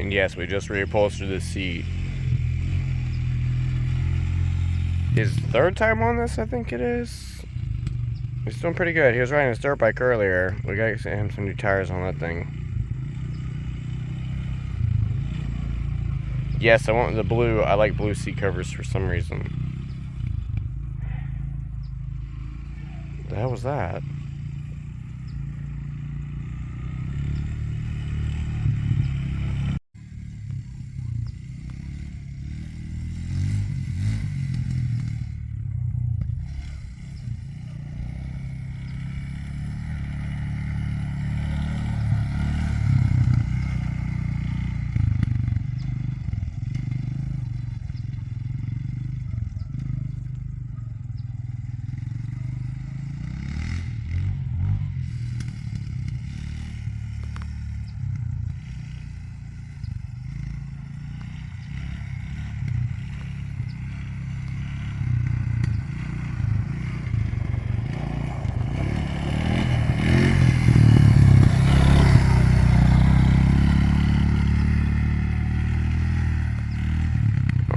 And yes, we just reupholstered the seat. His third time on this, I think it is. He's doing pretty good. He was riding his dirt bike earlier. We got him some new tires on that thing. Yes, I want the blue. I like blue seat covers for some reason. What the hell was that?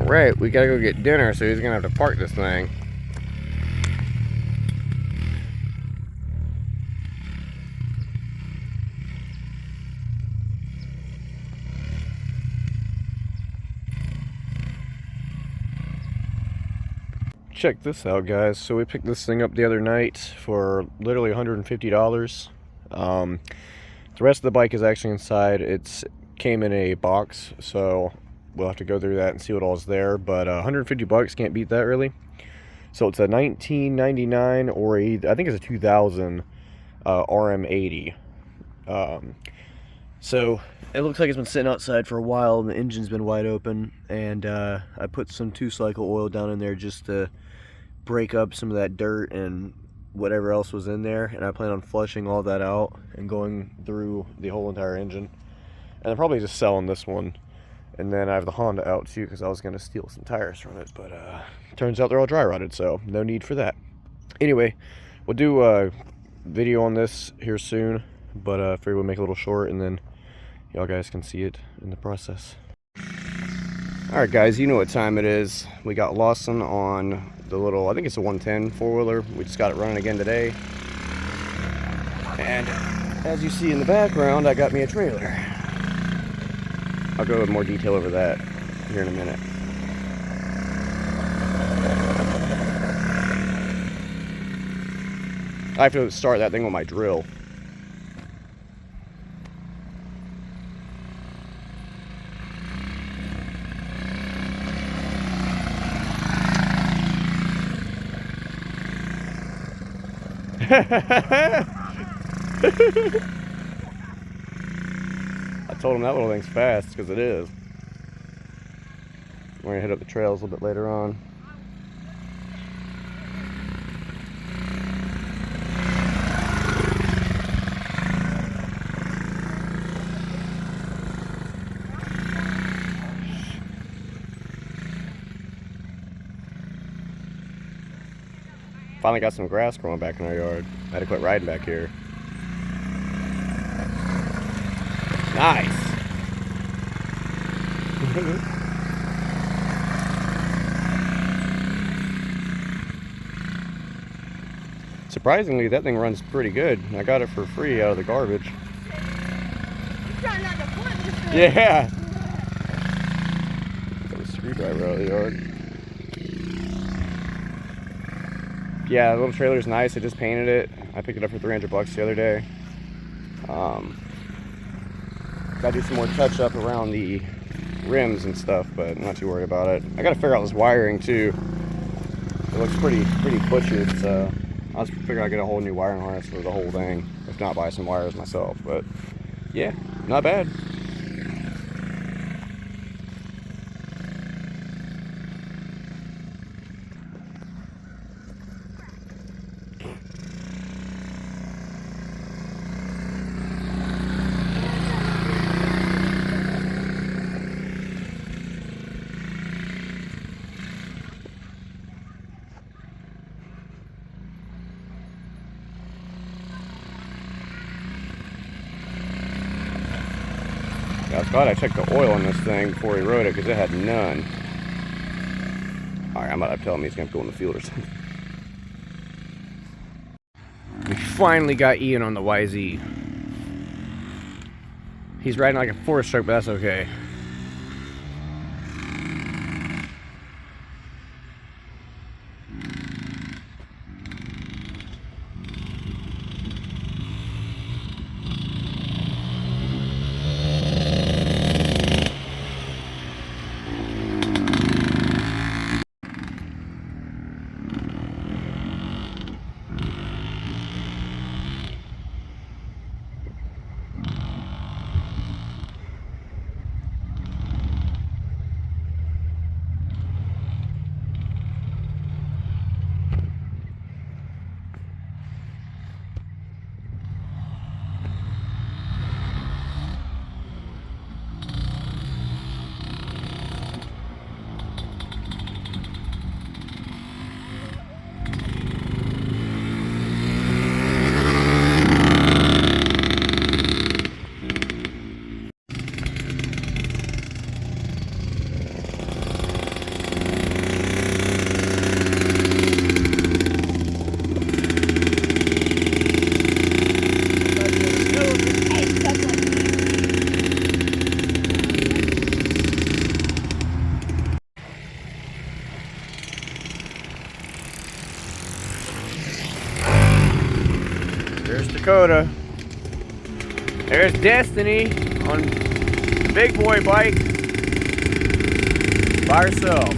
Alright, we gotta go get dinner, so he's gonna have to park this thing. Check this out, guys. So we picked this thing up the other night for literally $150. The rest of the bike is actually inside. It came in a box, so we'll have to go through that and see what all is there. But 150 bucks, can't beat that really. So it's a 1999 or I think it's a 2000 RM80. So it looks like it's been sitting outside for a while and the engine's been wide open, and I put some 2-cycle oil down in there just to break up some of that dirt and whatever else was in there, and I plan on flushing all that out and going through the whole entire engine, and I'm probably just selling this one. And then I have the Honda out too, because I was going to steal some tires from it, but turns out they're all dry rotted, so no need for that. Anyway, we'll do a video on this here soon, but I figured we'll make it a little short, and then y'all guys can see it in the process. Alright guys, you know what time it is. We got Lawson on the little, I think it's a 110 four-wheeler. We just got it running again today. And as you see in the background, I got me a trailer. I'll go into more detail over that here in a minute. I have to start that thing with my drill. I told him that little thing's fast, because it is. We're gonna hit up the trails a little bit later on. Finally got some grass growing back in our yard. I had to quit riding back here. Nice. Surprisingly, that thing runs pretty good. I got it for free out of the garbage. You're trying not to flip this thing. Yeah. Got a screwdriver out of the yard. Yeah, the little trailer's nice. I just painted it. I picked it up for 300 bucks the other day. Gotta do some more touch up around the rims and stuff, but I'm not too worried about it. I gotta figure out this wiring too. It looks pretty butchered, so I was figuring I'd get a whole new wiring harness for the whole thing, if not buy some wires myself. But yeah, not bad. I was glad I checked the oil on this thing before he rode it because it had none. Alright, I'm about to tell him he's going to go in the field or something. We finally got Ian on the YZ. He's riding like a 4-stroke, but that's okay. There's Dakota. There's Destiny on the big boy bike by herself.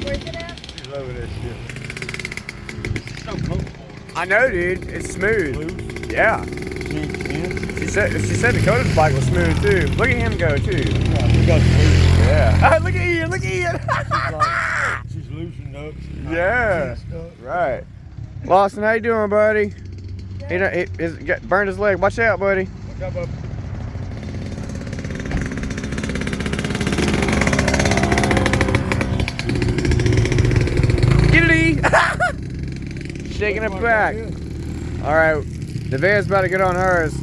Where's it at? She's over this shit. It's so comfortable. I know, dude. It's smooth. Loose. Yeah. She said Dakota's bike was smooth too. Look at him go too. Yeah, we got loose. Yeah. Look at Ian. Look at Ian. She's loosened up. She's not Yeah. tensed up. Right. Lawson, how you doing, buddy? He's burned his leg. Watch out, buddy. Look up, up. Giddy. Shaking it back. All right. Nevaeh's about to get on hers.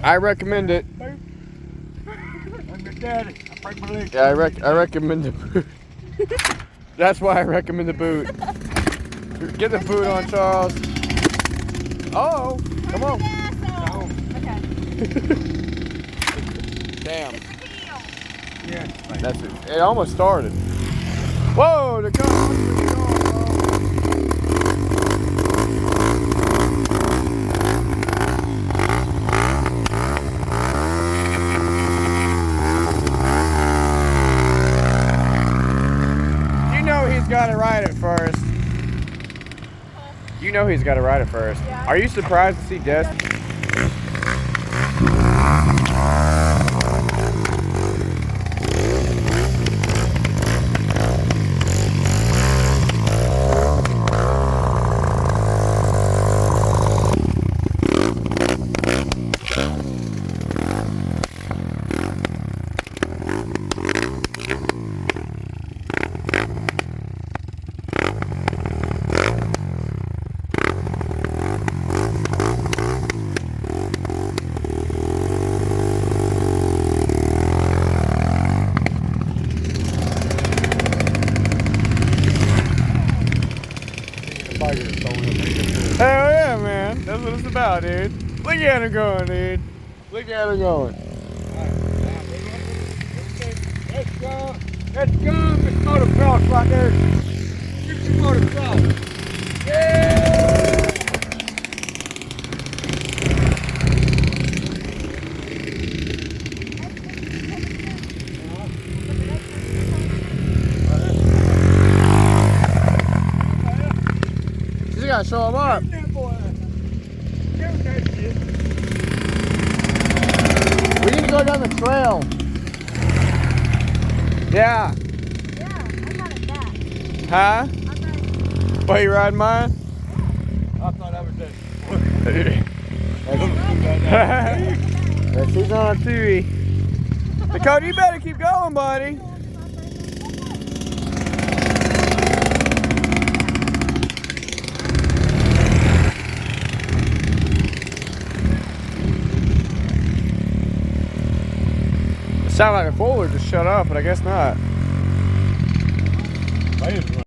I recommend it. I'm your daddy. I break my leg. Yeah, I recommend the boot. That's why I recommend the boot. Get the boot on, Charles. Oh, come on. Okay. Damn. Yeah. That's it. It almost started. Whoa, the car. Got to ride it first. You know he's got to ride it first. Yeah. Are you surprised to see Des? Hell yeah, man. That's what it's about, dude. Look at him going, dude. Look at him going. Let's go. Let's go. It's motocross right there. Shoot your motocross. Yeah. You gotta show him up. We need to go down the trail. Yeah. Yeah, I got it back. Huh? I'm ready. Why you riding mine? I thought I was dead. She's on a TV. Dakota, you better keep going, buddy. Sound like a four-wheeler just shut off, but I guess not. Mayhem's running.